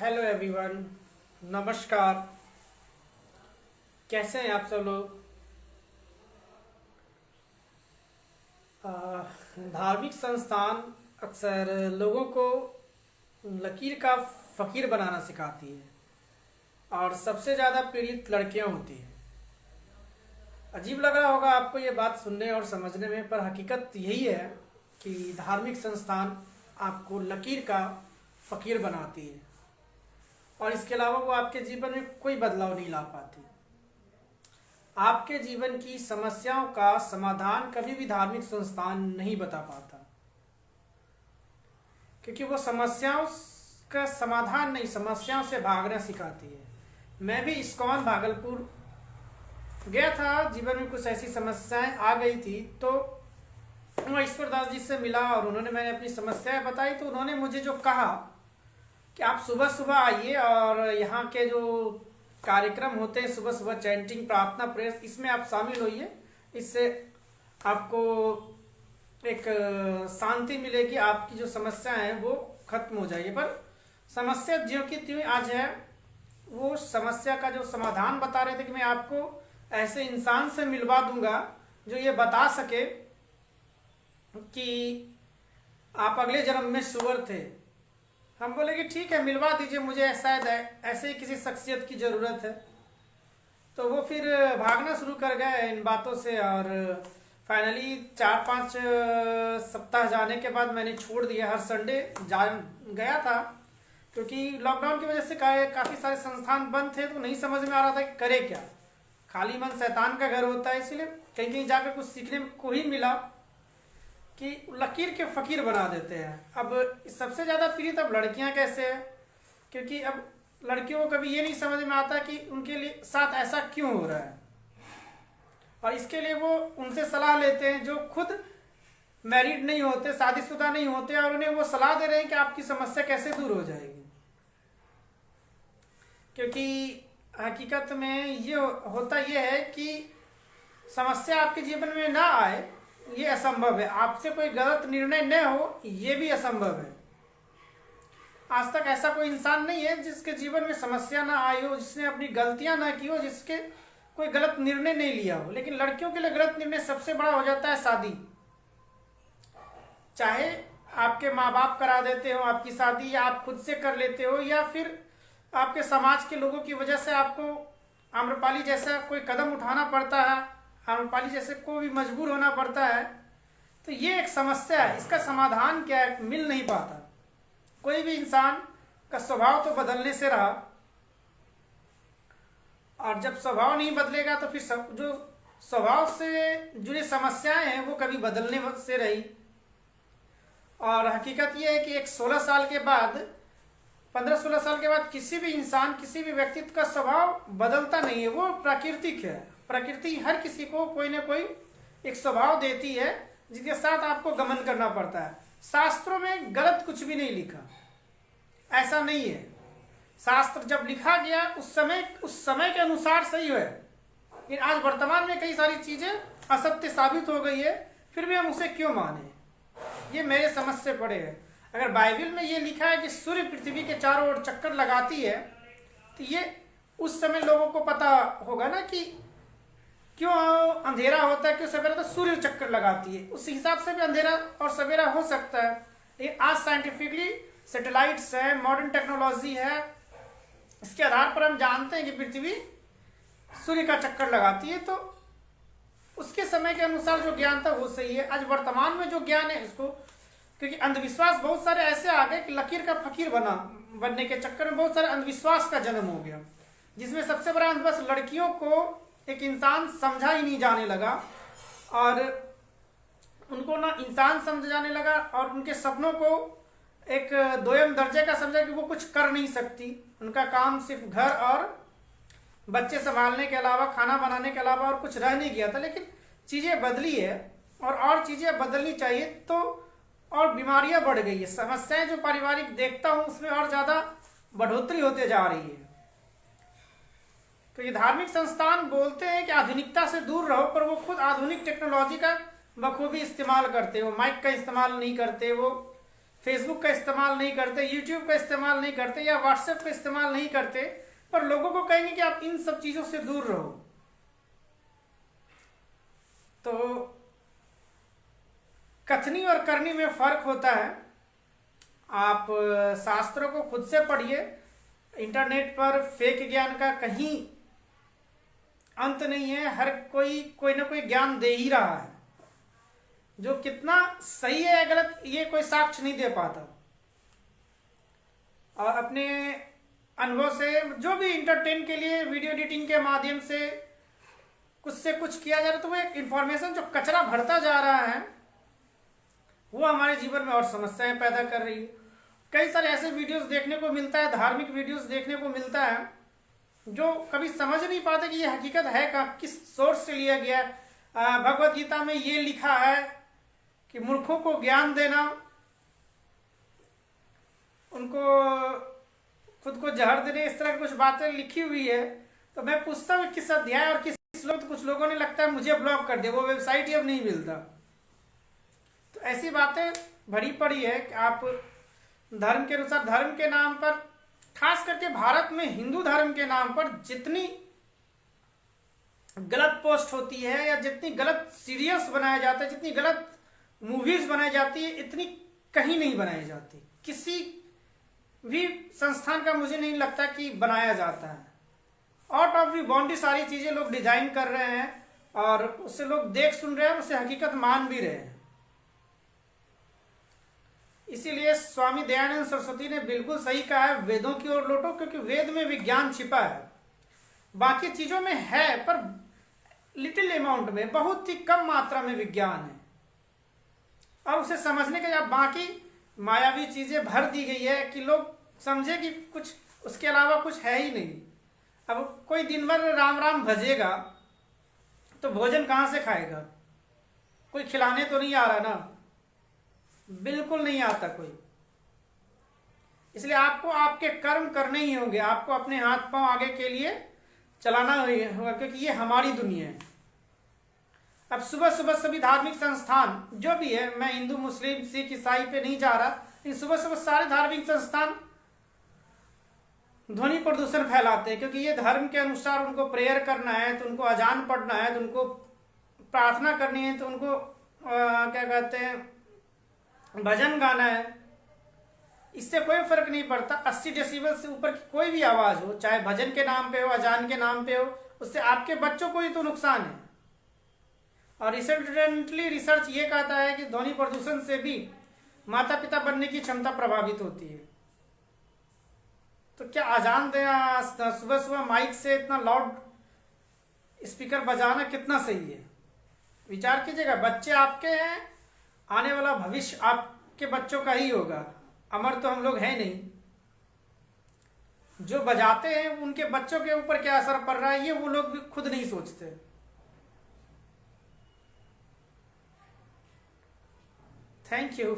Hello everyone, नमस्कार। कैसे हैं आप सब लोग? अ, धार्मिक संस्थान अक्सर लोगों को लकीर का फकीर बनाना सिखाती है और सबसे ज़्यादा पीड़ित लड़कियां होती हैं। अजीब लग रहा होगा आपको ये बात सुनने और समझने में, पर हकीकत यही है कि धार्मिक संस्थान आपको लकीर का फकीर बनाती है और इसके अलावा वो आपके जीवन में कोई बदलाव नहीं ला पाती। आपके जीवन की समस्याओं का समाधान कभी भी धार्मिक संस्थान नहीं बता पाता, क्योंकि वो समस्याओं का समाधान नहीं, समस्याओं से भागना सिखाती है। मैं भी इस्कॉन भागलपुर गया था, जीवन में कुछ ऐसी समस्याएं आ गई थी, तो मैं ईश्वर दास जी से मिला और उन्होंने मैंने अपनी समस्याएं बताई। तो उन्होंने मुझे जो कहा कि आप सुबह सुबह आइए और यहाँ के जो कार्यक्रम होते हैं सुबह सुबह, चैंटिंग, प्रार्थना, प्रेयर्स, इसमें आप शामिल होइए। इससे आपको एक शांति मिलेगी, आपकी जो समस्या है वो खत्म हो जाएगी। पर समस्या ज्यों की त्यों आज है। वो समस्या का जो समाधान बता रहे थे कि मैं आपको ऐसे इंसान से मिलवा दूंगा जो ये बता सके कि आप अगले जन्म में सुअर थे। हम बोले कि ठीक है, मिलवा दीजिए, मुझे शायद ऐसे ही किसी शख्सियत की ज़रूरत है। तो वो फिर भागना शुरू कर गए इन बातों से और फाइनली 4-5 सप्ताह जाने के बाद मैंने छोड़ दिया। हर संडे जा गया था, क्योंकि लॉकडाउन की वजह से काफ़ी सारे संस्थान बंद थे, तो नहीं समझ में आ रहा था कि करे क्या। खाली मन शैतान का घर होता है, इसलिए कहीं कहीं जाकर कुछ सीखने को ही मिला कि लकीर के फकीर बना देते हैं। अब सबसे ज़्यादा पीड़ित अब लड़कियां कैसे है, क्योंकि अब लड़कियों को कभी ये नहीं समझ में आता कि उनके लिए साथ ऐसा क्यों हो रहा है, और इसके लिए वो उनसे सलाह लेते हैं जो खुद मैरिड नहीं होते, शादीशुदा नहीं होते, और उन्हें वो सलाह दे रहे हैं कि आपकी समस्या कैसे दूर हो जाएगी। क्योंकि हकीकत में ये होता ये है कि समस्या आपके जीवन में ना आए ये असंभव है, आपसे कोई गलत निर्णय न हो ये भी असंभव है। आज तक ऐसा कोई इंसान नहीं है जिसके जीवन में समस्या ना आई हो, जिसने अपनी गलतियां ना की हो, जिसके कोई गलत निर्णय नहीं लिया हो। लेकिन लड़कियों के लिए गलत निर्णय सबसे बड़ा हो जाता है शादी। चाहे आपके माँ बाप करा देते हो आपकी शादी, या आप खुद से कर लेते हो, या फिर आपके समाज के लोगों की वजह से आपको आम्रपाली जैसा कोई कदम उठाना पड़ता है, आम्रपाली जैसे को भी मजबूर होना पड़ता है। तो ये एक समस्या है, इसका समाधान क्या है, मिल नहीं पाता। कोई भी इंसान का स्वभाव तो बदलने से रहा, और जब स्वभाव नहीं बदलेगा तो फिर जो स्वभाव से जुड़ी समस्याएं हैं वो कभी बदलने से रही। और हकीकत ये है कि एक 16 साल के बाद, 15-16 साल के बाद किसी भी इंसान, किसी भी व्यक्तित्व का स्वभाव बदलता नहीं है, वो प्राकृतिक है। प्रकृति हर किसी को कोई ना कोई एक स्वभाव देती है जिसके साथ आपको गमन करना पड़ता है। शास्त्रों में गलत कुछ भी नहीं लिखा, ऐसा नहीं है। शास्त्र जब लिखा गया उस समय के अनुसार सही है, लेकिन आज वर्तमान में कई सारी चीजें असत्य साबित हो गई है, फिर भी हम उसे क्यों माने, ये मेरे समझ से पड़े है। अगर बाइबल में ये लिखा है कि सूर्य पृथ्वी के चारों ओर चक्कर लगाती है, तो ये उस समय लोगों को पता होगा ना कि क्यों अंधेरा होता है, क्यों सवेरा, तो सूर्य चक्कर लगाती है। उस हिसाब से भी अंधेरा और सवेरा हो सकता है। लेकिन आज साइंटिफिकली सैटेलाइट्स है, मॉडर्न टेक्नोलॉजी है, इसके आधार पर हम जानते हैं कि पृथ्वी सूर्य का चक्कर लगाती है। तो उसके समय के अनुसार जो ज्ञान था वो सही है। आज वर्तमान में जो ज्ञान है इसको, क्योंकि अंधविश्वास बहुत सारे ऐसे आ गए कि लकीर का फकीर बनने के चक्कर में बहुत सारे अंधविश्वास का जन्म हो गया, जिसमें सबसे बड़ा अंधविश्वास लड़कियों को एक इंसान समझा ही नहीं जाने लगा, और उनको ना इंसान समझ जाने लगा, और उनके सपनों को एक दोयम दर्जे का समझा कि वो कुछ कर नहीं सकती। उनका काम सिर्फ घर और बच्चे संभालने के अलावा, खाना बनाने के अलावा और कुछ रह नहीं गया था। लेकिन चीज़ें बदली है, और चीज़ें बदलनी चाहिए, तो और बीमारियां बढ़ गई है। समस्याएं जो पारिवारिक देखता हूँ उसमें और ज़्यादा बढ़ोतरी होते जा रही है। तो ये धार्मिक संस्थान बोलते हैं कि आधुनिकता से दूर रहो, पर वो खुद आधुनिक टेक्नोलॉजी का बखूबी इस्तेमाल करते हो। माइक का इस्तेमाल नहीं करते, वो फेसबुक का इस्तेमाल नहीं करते, यूट्यूब का इस्तेमाल नहीं करते या व्हाट्सएप का इस्तेमाल नहीं करते, पर लोगों को कहेंगे कि आप इन सब चीज़ों से दूर रहो। तो कथनी और करनी में फर्क होता है। आप शास्त्रों को खुद से पढ़िए। इंटरनेट पर फेक ज्ञान का कहीं अंत नहीं है। हर कोई ना कोई ज्ञान दे ही रहा है। जो कितना सही है या गलत ये कोई साक्ष्य नहीं दे पाता। और अपने अनुभव से जो भी इंटरटेन के लिए वीडियो एडिटिंग के माध्यम से कुछ किया जा रहा है, तो वो एक इंफॉर्मेशन जो कचरा भरता जा रहा है वो हमारे जीवन में और समस्याएं पैदा कर रही है। कई सारे ऐसे वीडियोस देखने को मिलता है, धार्मिक वीडियोस देखने को मिलता है, जो कभी समझ नहीं पाते कि ये हकीकत है कहाँ, किस सोर्स से लिया गया है। भगवत गीता में ये लिखा है कि मूर्खों को ज्ञान देना, उनको खुद को जहर देने, इस तरह की कुछ बातें लिखी हुई है। तो मैं पूछता हूँ किस अध्याय और किस श्लोक। तो कुछ लोगों ने लगता है मुझे ब्लॉक कर दिया, वो वेबसाइट ही अब नहीं मिलता। तो ऐसी बातें भरी पड़ी है कि आप धर्म के अनुसार, धर्म के नाम पर, खास करके भारत में हिंदू धर्म के नाम पर जितनी गलत पोस्ट होती है या जितनी गलत सीरियल्स बनाया जाता है, जितनी गलत मूवीज बनाई जाती है, इतनी कहीं नहीं बनाई जाती। किसी भी संस्थान का मुझे नहीं लगता कि बनाया जाता है। आउट ऑफ दी बाउंड्री सारी चीजें लोग डिजाइन कर रहे हैं और उससे लोग देख सुन रहे हैं, उसे हकीकत मान भी रहे हैं। इसीलिए स्वामी दयानंद सरस्वती ने बिल्कुल सही कहा है, वेदों की ओर लौटो, क्योंकि वेद में विज्ञान छिपा है। बाकी चीजों में है पर लिटिल अमाउंट में, बहुत ही कम मात्रा में विज्ञान है। और उसे समझने के बाद बाकी मायावी चीजें भर दी गई है कि लोग समझे कि कुछ उसके अलावा कुछ है ही नहीं। अब कोई दिन भर राम राम भजेगा तो भोजन कहां से खाएगा? कोई खिलाने तो नहीं आ रहा ना, बिल्कुल नहीं आता कोई। इसलिए आपको आपके कर्म करने ही होंगे, आपको अपने हाथ पांव आगे के लिए चलाना होगा, क्योंकि ये हमारी दुनिया है। अब सुबह सुबह सभी धार्मिक संस्थान जो भी है, मैं हिंदू मुस्लिम सिख ईसाई पे नहीं जा रहा, लेकिन सुबह सुबह सारे धार्मिक संस्थान ध्वनि प्रदूषण फैलाते हैं। क्योंकि ये धर्म के अनुसार उनको प्रेयर करना है, तो उनको अजान पढ़ना है, तो उनको प्रार्थना करनी है, तो उनको क्या कहते हैं, भजन गाना है। इससे कोई फर्क नहीं पड़ता 80 डेसिबल से ऊपर की कोई भी आवाज हो, चाहे भजन के नाम पे हो, अजान के नाम पे हो, उससे आपके बच्चों को ही तो नुकसान है। और रिसेंटली रिसर्च ये कहता है कि ध्वनि प्रदूषण से भी माता पिता बनने की क्षमता प्रभावित होती है। तो क्या अजान देना, सुबह सुबह माइक से इतना लाउड स्पीकर बजाना कितना सही है? विचार कीजिएगा। बच्चे आपके हैं, आने वाला भविष्य आपके बच्चों का ही होगा। अमर तो हम लोग हैं नहीं। जो बजाते हैं उनके बच्चों के ऊपर क्या असर पड़ रहा है, ये वो लोग भी खुद नहीं सोचते। Thank you.